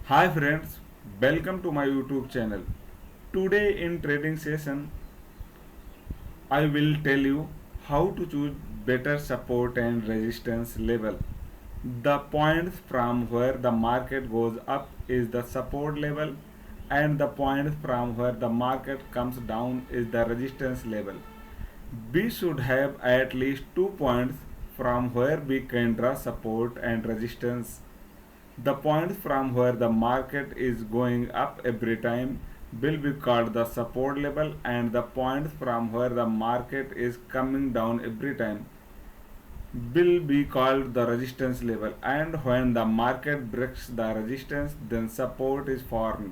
Hi friends, welcome to my YouTube channel. Today in trading session, I will tell you how to choose better support and resistance level. The points from where the market goes up is the support level and the points from where the market comes down is the resistance level. We should have at least 2 points from where we can draw support and resistance. The point from where the market is going up every time will be called the support level, and the point from where the market is coming down every time will be called the resistance level. And when the market breaks the resistance, then support is formed,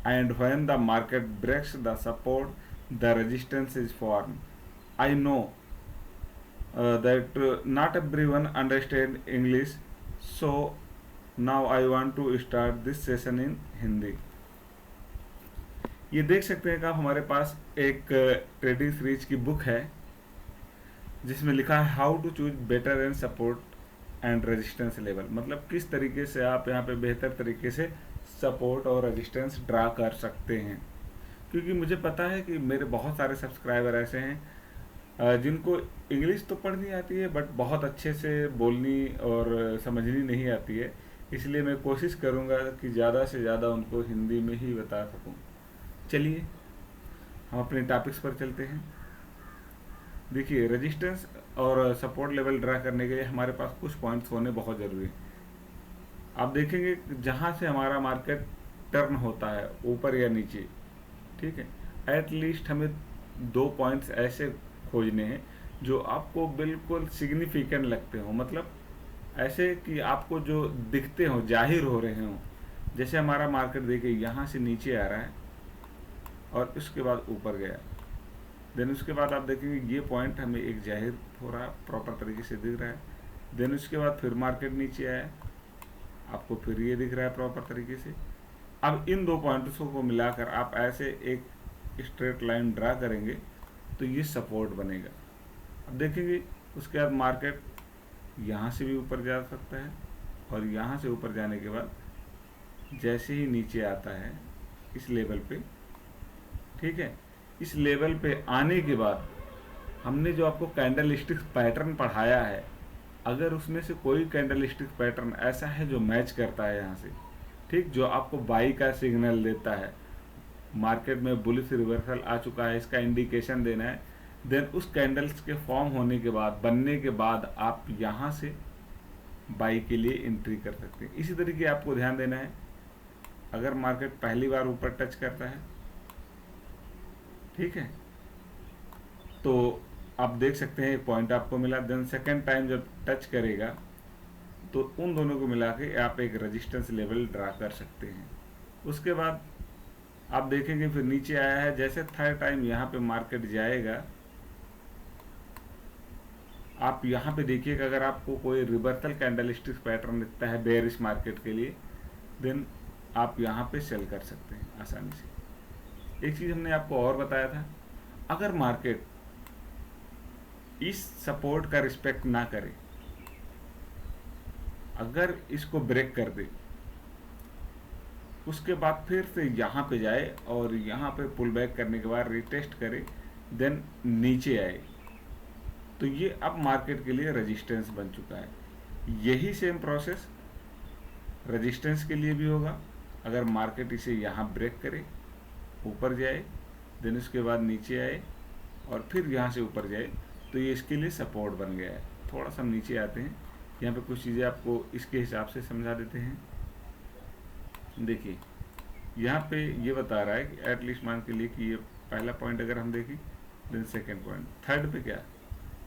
and when the market breaks the support, the resistance is formed. I know that not everyone understand English, so now I want to start this session in Hindi. ये देख सकते हैं कि आप हमारे पास एक trading series की book है जिसमें लिखा है how to choose better and support and resistance level. मतलब किस तरीके से आप यहाँ पे बेहतर तरीके से सपोर्ट और रेजिस्टेंस ड्रा कर सकते हैं. क्योंकि मुझे पता है कि मेरे बहुत सारे सब्सक्राइबर ऐसे हैं जिनको इंग्लिश तो पढ़नी आती है बट बहुत अच्छे से बोलनी और समझनी नहीं आती है. इसलिए मैं कोशिश करूँगा कि ज़्यादा से ज़्यादा उनको हिंदी में ही बता सकूँ. चलिए हम अपने टॉपिक्स पर चलते हैं. देखिए, रेजिस्टेंस और सपोर्ट लेवल ड्रा करने के लिए हमारे पास कुछ पॉइंट्स होने बहुत ज़रूरी है. आप देखेंगे जहाँ से हमारा मार्केट टर्न होता है ऊपर या नीचे, ठीक है, एटलीस्ट हमें 2 पॉइंट्स ऐसे खोजने हैं जो आपको बिल्कुल सिग्निफिकेंट लगते हो. मतलब ऐसे कि आपको जो दिखते हो, जाहिर हो रहे हों. जैसे हमारा मार्केट देखिए यहाँ से नीचे आ रहा है और उसके बाद ऊपर गया, देन उसके बाद आप देखेंगे ये पॉइंट हमें एक जाहिर हो रहा है, प्रॉपर तरीके से दिख रहा है. देन उसके बाद फिर मार्केट नीचे आया, आपको फिर ये दिख रहा है प्रॉपर तरीके से. अब इन 2 पॉइंट्सों को मिलाकर आप ऐसे एक स्ट्रेट लाइन ड्रा करेंगे तो ये सपोर्ट बनेगा. अब देखेंगे उसके बाद मार्केट यहाँ से भी ऊपर जा सकता है और यहाँ से ऊपर जाने के बाद जैसे ही नीचे आता है इस लेवल पे, ठीक है, इस लेवल पे आने के बाद हमने जो आपको कैंडल स्टिक पैटर्न पढ़ाया है, अगर उसमें से कोई कैंडल स्टिक पैटर्न ऐसा है जो मैच करता है यहाँ से, ठीक, जो आपको बाई का सिग्नल देता है, मार्केट में बुलिश रिवर्सल आ चुका है, इसका इंडिकेशन देना है, देन उस कैंडल्स के फॉर्म होने के बाद, बनने के बाद आप यहाँ से बाई के लिए एंट्री कर सकते हैं. इसी तरीके आपको ध्यान देना है, अगर मार्केट पहली बार ऊपर टच करता है, ठीक है, तो आप देख सकते हैं एक पॉइंट आपको मिला. देन सेकेंड टाइम जब टच करेगा तो उन दोनों को मिला के आप एक रेजिस्टेंस लेवल ड्रा कर सकते हैं. उसके बाद आप देखेंगे फिर नीचे आया है, जैसे थर्ड टाइम यहाँ पे मार्केट जाएगा, आप यहाँ पे देखिएगा अगर आपको कोई रिवर्सल कैंडलस्टिक पैटर्न दिखता है बेयरिश मार्केट के लिए, देन आप यहाँ पे सेल कर सकते हैं आसानी से. एक चीज़ हमने आपको और बताया था, अगर मार्केट इस सपोर्ट का रिस्पेक्ट ना करे, अगर इसको ब्रेक कर दे, उसके बाद फिर से यहाँ पे जाए और यहाँ पे पुल बैक करने के बाद रिटेस्ट करे, देन नीचे आए, तो ये अब मार्केट के लिए रेजिस्टेंस बन चुका है. यही सेम प्रोसेस रेजिस्टेंस के लिए भी होगा. अगर मार्केट इसे यहाँ ब्रेक करे, ऊपर जाए, देन उसके बाद नीचे आए और फिर यहाँ से ऊपर जाए, तो ये इसके लिए सपोर्ट बन गया है. थोड़ा सा हम नीचे आते हैं, यहाँ पे कुछ चीज़ें आपको इसके हिसाब से समझा देते हैं. देखिए यहाँ पे ये बता रहा है कि एटलीस्ट मान के लिए कि ये पहला पॉइंट अगर हम देखें, देन सेकेंड पॉइंट, थर्ड पे क्या,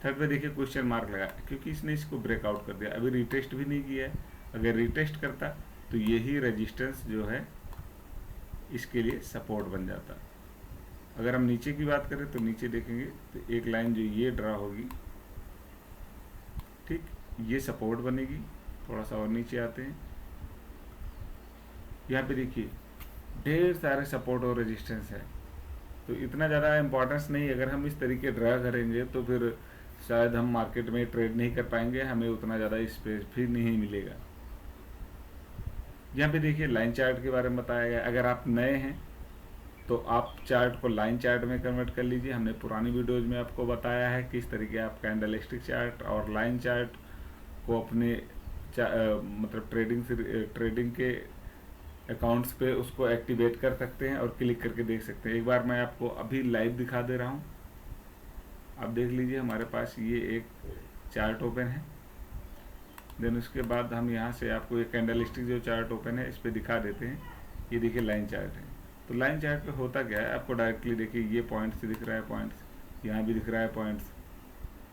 थर्ड पे देखिए क्वेश्चन मार्क लगा क्योंकि इसने इसको ब्रेकआउट कर दिया, अभी रिटेस्ट भी नहीं किया है. अगर रिटेस्ट करता तो यही रेजिस्टेंस जो है इसके लिए सपोर्ट बन जाता. अगर हम नीचे की बात करें तो नीचे देखेंगे तो एक लाइन जो ये ड्रा होगी, ठीक, ये सपोर्ट बनेगी. थोड़ा सा और नीचे आते हैं, यहाँ पे देखिए ढेर सारे सपोर्ट और रेजिस्टेंस है, तो इतना ज़्यादा इम्पोर्टेंस नहीं. अगर हम इस तरीके ड्रा करेंगे तो फिर शायद हम मार्केट में ट्रेड नहीं कर पाएंगे, हमें उतना ज़्यादा स्पेस भी नहीं मिलेगा. यहाँ पे देखिए लाइन चार्ट के बारे में बताया गया। अगर आप नए हैं तो आप चार्ट को लाइन चार्ट में कन्वर्ट कर लीजिए। हमने पुरानी वीडियोज़ में आपको बताया है किस तरीके आप कैंडलस्टिक चार्ट और लाइन चार्ट को अपने मतलब ट्रेडिंग के अकाउंट्स पे उसको एक्टिवेट कर सकते हैं और क्लिक करके देख सकते हैं। एक बार मैं आपको अभी लाइव दिखा दे रहा हूँ, आप देख लीजिए। हमारे पास ये एक चार्ट ओपन है। देन उसके बाद हम यहाँ से आपको एक कैंडलस्टिक जो चार्ट ओपन है इस पर दिखा देते हैं। ये देखिए लाइन चार्ट है। तो लाइन चार्ट पे होता क्या है, आपको डायरेक्टली देखिए ये पॉइंट्स दिख रहा है, पॉइंट्स यहाँ भी दिख रहा है पॉइंट्स।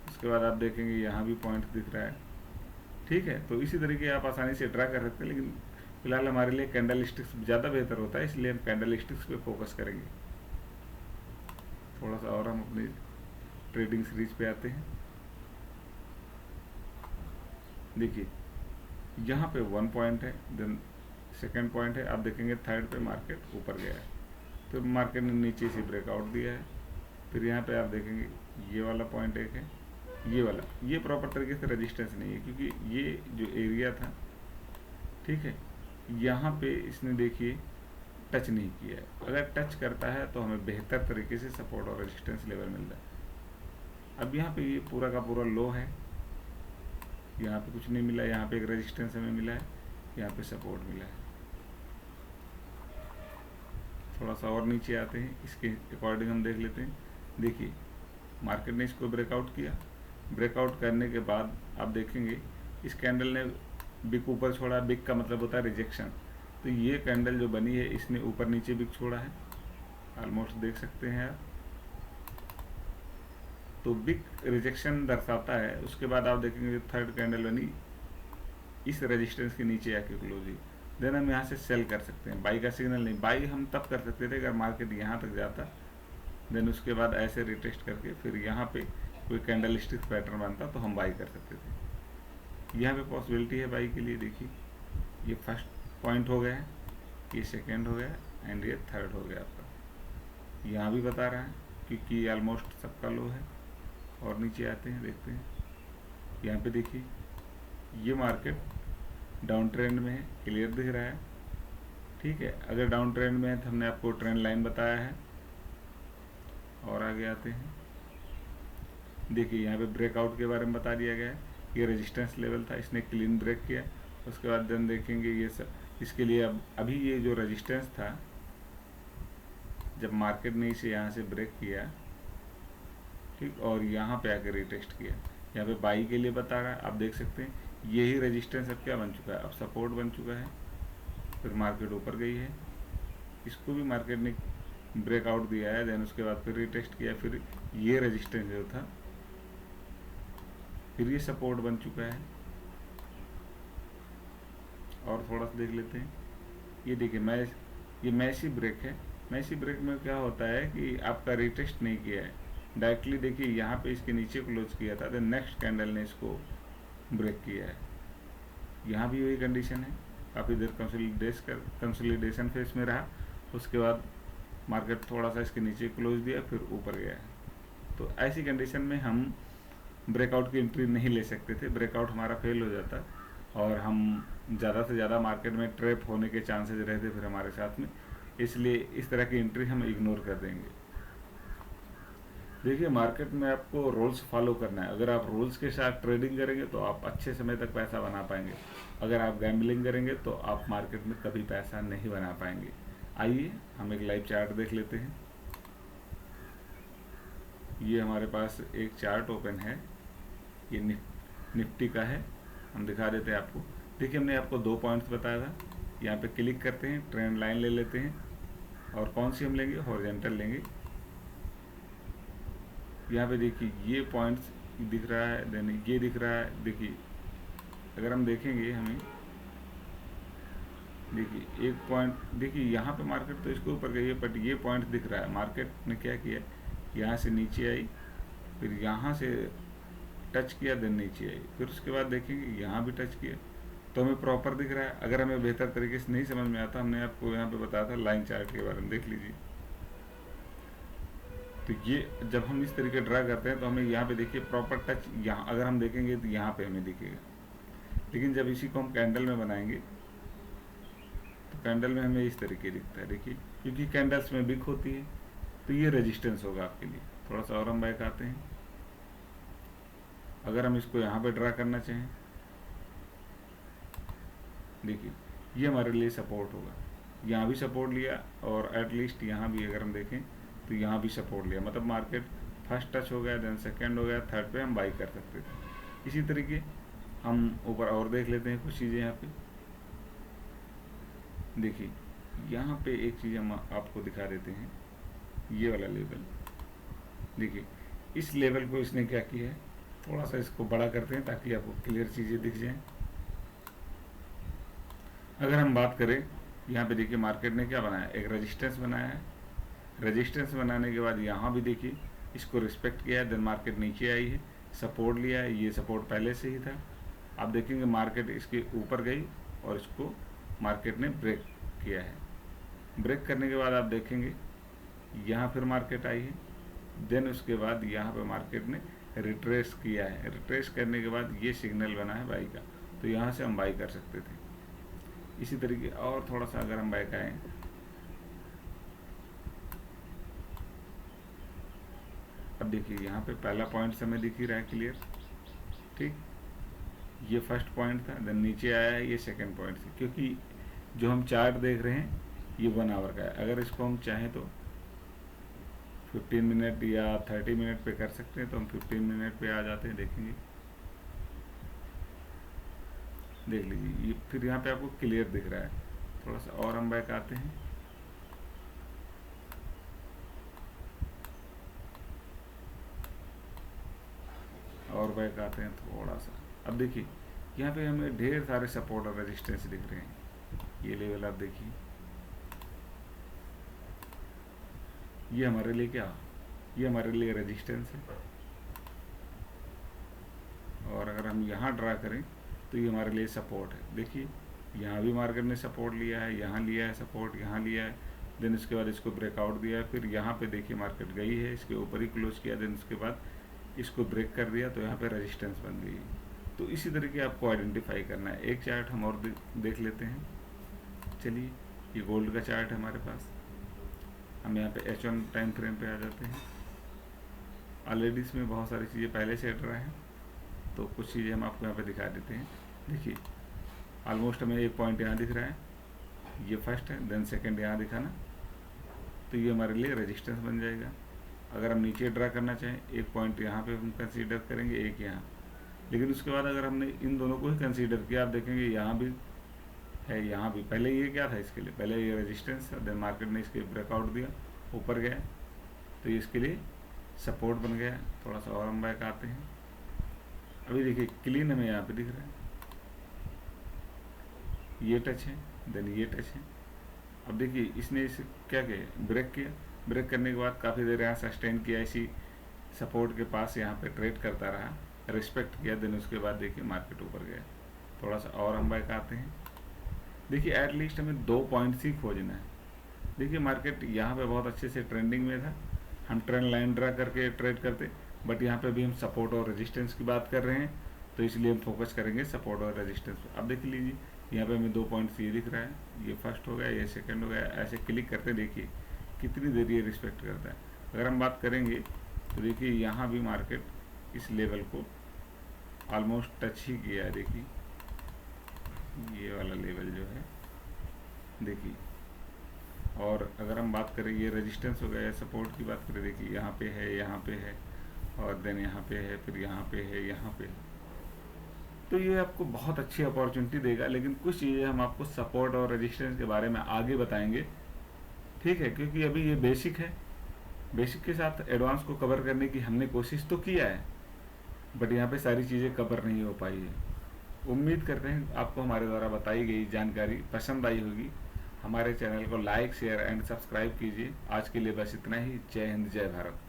उसके बाद आप देखेंगे यहाँ भी पॉइंट्स दिख रहा है। ठीक है, तो इसी तरीके आप आसानी से ड्रा कर सकते हैं, लेकिन फिलहाल हमारे लिए कैंडल स्टिक्स ज़्यादा बेहतर होता है, इसलिए हम कैंडल स्टिक्स पे फोकस करेंगे। थोड़ा सा और हम अपनी ट्रेडिंग सीरीज पे आते हैं। देखिए यहाँ पे 1 पॉइंट है, देन सेकंड पॉइंट है, आप देखेंगे थर्ड पे मार्केट ऊपर गया है, फिर मार्केट ने नीचे से ब्रेकआउट दिया है। फिर यहाँ पे आप देखेंगे ये वाला पॉइंट एक है, ये वाला, ये प्रॉपर तरीके से रेजिस्टेंस नहीं है, क्योंकि ये जो एरिया था, ठीक है, यहाँ पे इसने देखिए टच नहीं किया है। अगर टच करता है तो हमें बेहतर तरीके से सपोर्ट और रेजिस्टेंस लेवल मिलता है। अब यहाँ पे ये पूरा का पूरा लो है, यहाँ पे कुछ नहीं मिला, यहाँ पे एक रेजिस्टेंस हमें मिला है, यहाँ पे सपोर्ट मिला है। थोड़ा सा और नीचे आते हैं, इसके अकॉर्डिंग हम देख लेते हैं। देखिए मार्केट ने इसको ब्रेकआउट किया, ब्रेकआउट करने के बाद आप देखेंगे इस कैंडल ने बिग ऊपर छोड़ा। बिग का मतलब होता है रिजेक्शन। तो ये कैंडल जो बनी है इसने ऊपर नीचे बिग छोड़ा है, ऑलमोस्ट देख सकते हैं आप। तो बिग रिजेक्शन दर्शाता है। उसके बाद आप देखेंगे थर्ड कैंडल बनी इस रेजिस्टेंस के नीचे आके क्लोज हुई, देन हम यहाँ से सेल कर सकते हैं। बाई का सिग्नल नहीं, बाई हम तब कर सकते थे अगर मार्केट यहाँ तक जाता, देन उसके बाद ऐसे रिटेस्ट करके फिर यहाँ पे कोई कैंडल स्टिक पैटर्न बनता तो हम बाई कर सकते थे। यहाँ पे पॉसिबिलिटी है बाई के लिए। देखिए ये फर्स्ट पॉइंट हो गया है, ये सेकेंड हो गया एंड ये थर्ड हो गया आपका। यहाँ भी बता रहा है क्योंकि ऑलमोस्ट सबका लो है। और नीचे आते हैं, देखते हैं। यहाँ पे देखिए ये मार्केट डाउन ट्रेंड में है, क्लियर दिख रहा है, ठीक है। अगर डाउन ट्रेंड में है तो हमने आपको ट्रेंड लाइन बताया है। और आगे आते हैं, देखिए यहाँ पे ब्रेकआउट के बारे में बता दिया गया है। ये रेजिस्टेंस लेवल था, इसने क्लीन ब्रेक किया। उसके बाद देन देखेंगे ये सब इसके लिए अभी ये जो रेजिस्टेंस था, जब मार्केट ने इसे यहाँ से ब्रेक किया, ठीक, और यहाँ पे आकर रिटेस्ट किया, यहाँ पे बाई के लिए बता रहा है। आप देख सकते हैं यही रेजिस्टेंस अब क्या बन चुका है, अब सपोर्ट बन चुका है। फिर मार्केट ऊपर गई है, इसको भी मार्केट ने ब्रेकआउट दिया है, देन उसके बाद फिर रिटेस्ट किया, फिर ये रेजिस्टेंस जो था, फिर ये सपोर्ट बन चुका है। और थोड़ा सा देख लेते हैं। ये देखिए ये मैसी ब्रेक है। मैसी ब्रेक में क्या होता है कि आपका रिटेस्ट नहीं किया है, डायरेक्टली देखिए यहाँ पे इसके नीचे क्लोज किया था, देन नेक्स्ट कैंडल ने इसको ब्रेक किया है। यहाँ भी वही कंडीशन है, काफ़ी देर कंसोलिडेशन फेस में रहा। उसके बाद मार्केट थोड़ा सा इसके नीचे क्लोज दिया, फिर ऊपर गया है। तो ऐसी कंडीशन में हम ब्रेकआउट की एंट्री नहीं ले सकते थे, ब्रेकआउट हमारा फेल हो जाता और हम ज़्यादा से ज़्यादा मार्केट में ट्रैप होने के चांसेस रहते फिर हमारे साथ में। इसलिए इस तरह की एंट्री हम इग्नोर कर देंगे। देखिए मार्केट में आपको रूल्स फॉलो करना है। अगर आप रूल्स के साथ ट्रेडिंग करेंगे तो आप अच्छे समय तक पैसा बना पाएंगे। अगर आप गैम्बलिंग करेंगे तो आप मार्केट में कभी पैसा नहीं बना पाएंगे। आइए हम एक लाइव चार्ट देख लेते हैं। ये हमारे पास एक चार्ट ओपन है, ये निफ्टी का है, हम दिखा देते हैं आपको। देखिए हमने आपको 2 पॉइंट्स बताया था। यहाँ पे क्लिक करते हैं, ट्रेंड लाइन ले लेते हैं, और कौन सी हम लेंगे, हॉरिजॉन्टल लेंगे। यहाँ पे देखिए ये पॉइंट्स दिख रहा है, देन ये दिख रहा है। देखिए अगर हम देखेंगे, हमें देखिए एक पॉइंट, देखिए यहाँ पे मार्केट तो इसके ऊपर गई है, बट ये पॉइंट दिख रहा है। मार्केट ने क्या किया, यहाँ से नीचे आई, फिर यहाँ से टच किया, देन नीचे आई, फिर उसके बाद देखेंगे यहाँ भी टच किया, तो हमें प्रॉपर दिख रहा है। अगर हमें बेहतर तरीके से नहीं समझ में आता, हमने आपको यहाँ पे बताया था लाइन चार्ट के बारे में, देख लीजिए। तो ये जब हम इस तरीके ड्रा करते हैं तो हमें यहाँ पे देखिए प्रॉपर टच, यहाँ अगर हम देखेंगे तो यहाँ पे हमें दिखेगा। लेकिन जब इसी को हम कैंडल में बनाएंगे कैंडल में हमें इस तरीके दिखता है, देखिए, क्योंकि कैंडल्स में बिक होती है, तो ये रेजिस्टेंस होगा आपके लिए। थोड़ा सा और हम बैक आते हैं। अगर हम इसको यहाँ पे ड्रा करना चाहें, देखिए ये हमारे लिए सपोर्ट होगा। यहाँ भी सपोर्ट लिया और एटलीस्ट यहाँ भी अगर हम देखें तो यहाँ भी सपोर्ट लिया, मतलब मार्केट फर्स्ट टच हो गया, देन सेकंड हो गया, थर्ड पे हम बाई कर सकते थे। इसी तरीके हम ऊपर और देख लेते हैं कुछ चीज़ें यहाँ पे। देखिए यहाँ पे एक चीज़ हम आपको दिखा देते हैं, ये वाला लेवल। देखिए इस लेवल को इसने क्या किया है, थोड़ा सा इसको बड़ा करते हैं ताकि आपको क्लियर चीज़ें दिख जाएं। अगर हम बात करें, यहाँ पे देखिए मार्केट ने क्या बनाया, एक रेजिस्टेंस बनाया है। रेजिस्टेंस बनाने के बाद यहाँ भी देखिए इसको रिस्पेक्ट किया है, देन मार्केट नीचे आई है, सपोर्ट लिया है। ये सपोर्ट पहले से ही था। आप देखेंगे मार्केट इसके ऊपर गई और इसको मार्केट ने ब्रेक किया है। ब्रेक करने के बाद आप देखेंगे यहाँ फिर मार्केट आई है, देन उसके बाद यहाँ पे मार्केट ने रिट्रेस किया है। रिट्रेस करने के बाद ये सिग्नल बना है बाई का, तो यहाँ से हम बाई कर सकते थे। इसी तरीके और थोड़ा सा अगर हम बैक आए, अब देखिए यहाँ पे पहला पॉइंट हमें दिख ही रहा है क्लियर, ठीक। ये फर्स्ट पॉइंट था, देन नीचे आया है, ये सेकंड पॉइंट था। क्योंकि जो हम चार्ट देख रहे हैं ये 1 आवर का है। अगर इसको हम चाहें तो 15 मिनट या 30 मिनट पे कर सकते हैं, तो हम 15 मिनट पे आ जाते हैं। देखेंगे, देख लीजिए ये फिर यहाँ पे आपको क्लियर दिख रहा है। थोड़ा सा और हम बैक आते हैं, और बैक आते हैं थोड़ा सा। अब देखिए यहाँ पे हमें ढेर सारे सपोर्ट और रेजिस्टेंस दिख रहे हैं। ये लेवल आप देखिए, ये हमारे लिए क्या, ये हमारे लिए रेजिस्टेंस है। और अगर हम यहाँ ड्रा करें तो ये हमारे लिए सपोर्ट है। देखिए यहाँ भी मार्केट ने सपोर्ट लिया है, यहाँ लिया है सपोर्ट, यहाँ लिया है, देन उसके बाद इसको ब्रेकआउट दिया है। फिर यहाँ पे देखिए मार्केट गई है, इसके ऊपर ही क्लोज किया, देन उसके बाद इसको ब्रेक कर दिया, तो यहाँ पे रेजिस्टेंस बन गई है। तो इसी तरीके आपको आइडेंटिफाई करना है। एक चार्ट हम और देख लेते हैं। चलिए, ये गोल्ड का चार्ट है हमारे पास। हम यहाँ पे H1 टाइम फ्रेम पे आ जाते हैं। ऑलरेडी इसमें बहुत सारी चीज़ें पहले से हट रहा है, तो कुछ चीज़ें हम आपको यहाँ पे दिखा देते हैं। देखिए ऑलमोस्ट हमें एक पॉइंट यहाँ दिख रहा है, ये फर्स्ट है, देन सेकंड यहाँ दिखा ना, तो ये हमारे लिए रेजिस्टेंस बन जाएगा। अगर हम नीचे ड्रा करना चाहें, एक पॉइंट यहाँ पे हम कंसीडर करेंगे, एक यहाँ। लेकिन उसके बाद अगर हमने इन दोनों को ही कंसीडर किया, आप देखेंगे यहाँ भी है, यहाँ भी। पहले ये क्या था इसके लिए, पहले ये रेजिस्टेंस था, देन मार्केट ने इसके ब्रेकआउट दिया, ऊपर गया, तो ये इसके लिए सपोर्ट बन गया। थोड़ा सा और हम बैक आते हैं। अभी देखिए क्लीन हमें यहाँ पे दिख रहा है, ये टच है, देन ये टच है। अब देखिए इसने इसे क्या किया, ब्रेक किया। ब्रेक करने के बाद काफ़ी देर यहाँ सस्टेन किया, इसी सपोर्ट के पास यहाँ पे ट्रेड करता रहा, रिस्पेक्ट किया, देन उसके बाद देखिए मार्केट ऊपर गया। थोड़ा सा और हम बैक आते हैं। देखिए एटलीस्ट हमें 2 पॉइंट्स ही खोजना है। देखिए मार्केट यहाँ पे बहुत अच्छे से ट्रेंडिंग में था, हम ट्रेंड लाइन ड्रा करके ट्रेड करते, बट यहाँ पे भी हम सपोर्ट और रेजिस्टेंस की बात कर रहे हैं, तो इसलिए हम फोकस करेंगे सपोर्ट और रेजिस्टेंस पर। अब देख लीजिए यहाँ पे हमें 2 पॉइंट्स ये दिख रहा है, ये फर्स्ट हो गया, ये सेकंड हो गया। ऐसे क्लिक करते देखिए कितनी देर ये रिस्पेक्ट करता है। अगर हम बात करेंगे तो देखिए यहाँ भी मार्केट इस लेवल को ऑलमोस्ट टच ही किया है। देखिए ये वाला लेवल जो है, देखिए। और अगर हम बात करें, ये रेजिस्टेंस हो गया या सपोर्ट की बात करें, देखिए यहाँ पे है, यहाँ पे है, और देन यहाँ पे है, फिर यहाँ पे है, यहाँ पे है। तो ये आपको बहुत अच्छी अपॉर्चुनिटी देगा। लेकिन कुछ चीज़ें हम आपको सपोर्ट और रेजिस्टेंस के बारे में आगे बताएंगे, ठीक है, क्योंकि अभी ये बेसिक है। बेसिक के साथ एडवांस को कवर करने की हमने कोशिश तो किया है, बट यहाँ पे सारी चीज़ें कवर नहीं हो पाई है। उम्मीद करते हैं आपको हमारे द्वारा बताई गई जानकारी पसंद आई होगी। हमारे चैनल को लाइक, शेयर एंड सब्सक्राइब कीजिए। आज के लिए बस इतना ही। जय हिंद, जय भारत।